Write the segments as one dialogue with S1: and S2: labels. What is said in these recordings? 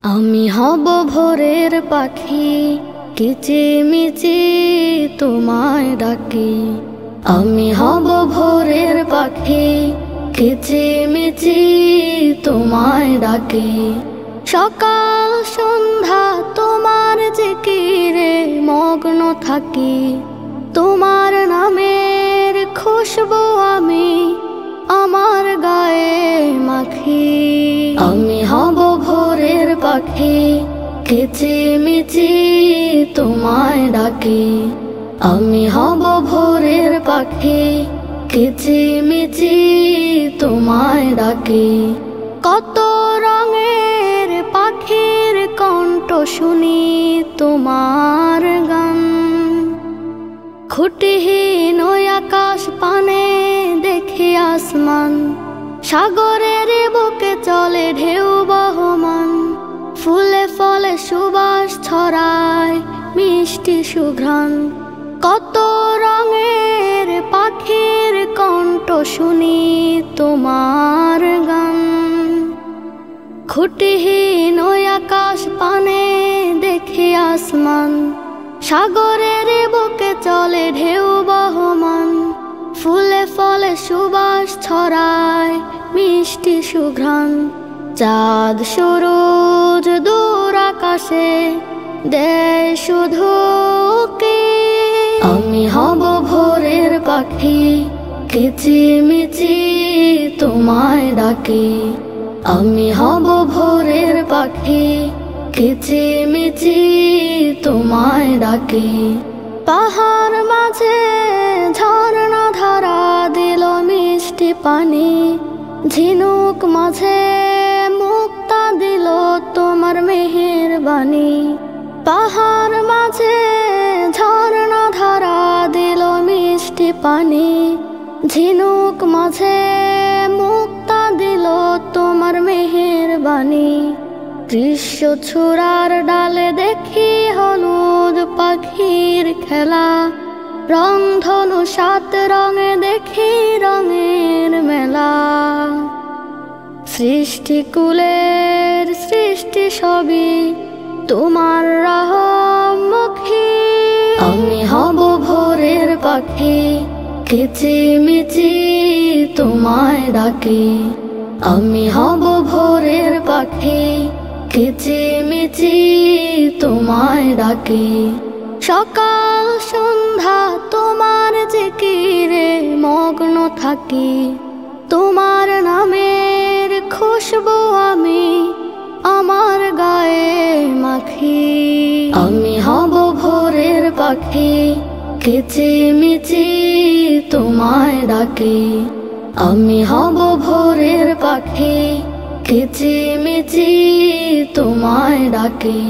S1: আমি হব ভোরের পাখি, কিচিমিচি তোমায় ডাকি। আমি হব ভোরের পাখি, কিচিমিচি তোমায় ডাকি। সকাল সন্ধ্যা তোমার জিকিরে মগ্ন থাকি। তোমার নামের খুশবু আমি আমার গায়ে মাখি। আমি হব ভোরের পাখি, কিচিমিচি তোমায় ডাকি। আমি হব ভোরের পাখি, কিচিমিচি তোমায় ডাকি। কত রঙের পাখির কণ্ঠ শুনি তোমার গান। খুঁটিহীন ওই আকাশ পানে দেখি আসমান। সাগরের বুকে চলে ঢেউ বহমান। ফুলে ফলে সুবাস ছড়ায় মিষ্টি সুঘ্রাণ। কত রঙের পাখির কণ্ঠ শুনি তোমার গান। খুঁটিহীন ওই আকাশ পানে দেখি আসমান। সাগরের বুকে চলে ঢেউ বহমান। ফুলে ফলে সুবাস ছড়ায় মিষ্টি সুঘ্রাণ। চাঁদ সূরজ দূর আকাশে দেয় শুধু কি। আমি হব ভোরের পাখি, কিচিমিচি তোমায় ডাকি। আমি হব ভোরের পাখি, কিচিমিচি তোমায় ডাকি। পাহাড় মাঝে ঝর্ণা ধারা দিল মিষ্টি পানি। ঝিনুক মাঝে মুক্তা দিল তোমার মেহেরবানি। পাহাড় মাঝে ঝর্ণা ধারা দিল মিষ্টি পানি। ঝিনুক মাঝে মুক্তা দিল তোমার মেহেরবানি। কৃষ্ণচূড়ার ডালে দেখি হলুদ পাখির খেলা। রংধনু সাত রঙে দেখি রঙের মেলা। সৃষ্টিকুলের সৃষ্টি সবই তোমার রহমতমুখী। আমি হব ভোরের পাখি, কিচিমিচি তোমায় ডাকি। আমি হব ভোরের পাখি, কিচিমিচি তোমায় ডাকি। সকাল সন্ধ্যা তোমার জিকিরে মগ্ন থাকি। তোমার নামের খুশবু আমি আমার গায়ে মাখি। আমি হব ভোরের পাখি, কিচিমিচি তোমায় ডাকি। আমি হব ভোরের পাখি, কিচিমিচি তোমায় ডাকি।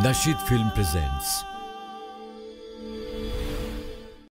S2: Nasheed Film presents